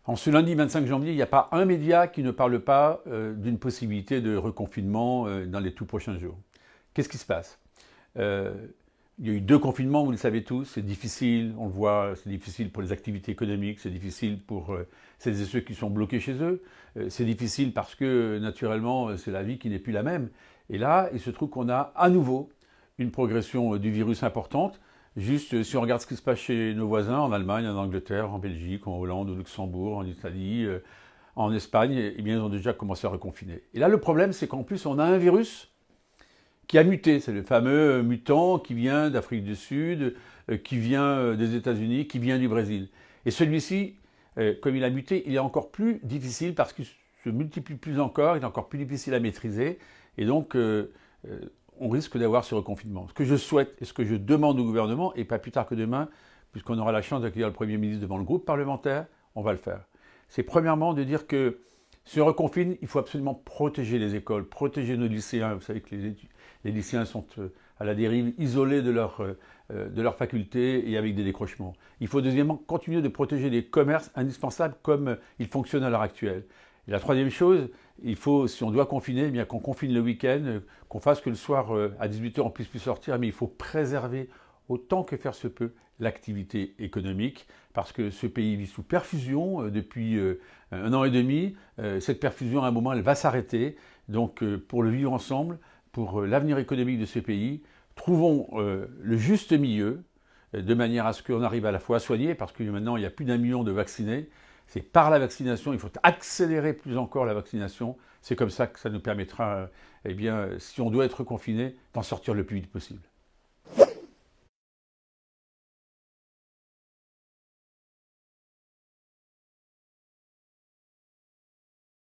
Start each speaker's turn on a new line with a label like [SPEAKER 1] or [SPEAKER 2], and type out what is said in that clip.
[SPEAKER 1] En ce lundi 25 janvier, il n'y a pas un média qui ne parle pas d'une possibilité de reconfinement dans les tout prochains jours. Qu'est-ce qui se passe? Euh, Il y a eu 2 confinements, vous le savez tous, c'est difficile, on le voit, c'est difficile pour les activités économiques, c'est difficile pour celles et ceux qui sont bloqués chez eux, c'est difficile parce que naturellement c'est la vie qui n'est plus la même. Et là, il se trouve qu'on a à nouveau une progression du virus importante. Juste si on regarde ce qui se passe chez nos voisins, en Allemagne, en Angleterre, en Belgique, en Hollande, au Luxembourg, en Italie, en Espagne, eh bien ils ont déjà commencé à reconfiner. Et là le problème c'est qu'en plus on a un virus qui a muté. C'est le fameux mutant qui vient d'Afrique du Sud, qui vient des États-Unis, qui vient du Brésil. Et celui-ci, comme il a muté, il est encore plus difficile parce qu'il se multiplie plus encore, il est encore plus difficile à maîtriser. Et donc, on risque d'avoir ce reconfinement. Ce que je souhaite et ce que je demande au gouvernement, et pas plus tard que demain, puisqu'on aura la chance d'accueillir le Premier ministre devant le groupe parlementaire, on va le faire. C'est premièrement de dire que si on reconfine, il faut absolument protéger les écoles, protéger nos lycéens. Vous savez que les lycéens sont à la dérive, isolés de leur faculté et avec des décrochements. Il faut deuxièmement continuer de protéger les commerces indispensables comme ils fonctionnent à l'heure actuelle. Et la troisième chose, il faut, si on doit confiner, eh bien qu'on confine le week-end, qu'on fasse que le soir à 18h on puisse plus sortir, mais il faut préserver autant que faire se peut l'activité économique, parce que ce pays vit sous perfusion depuis 1 an et demi. Cette perfusion, à un moment, elle va s'arrêter. Donc, pour le vivre ensemble, pour l'avenir économique de ce pays, trouvons le juste milieu, de manière à ce qu'on arrive à la fois à soigner, parce que maintenant, il y a plus d'1 million de vaccinés. C'est par la vaccination, il faut accélérer plus encore la vaccination. C'est comme ça que ça nous permettra, eh bien, si on doit être confiné, d'en sortir le plus vite possible.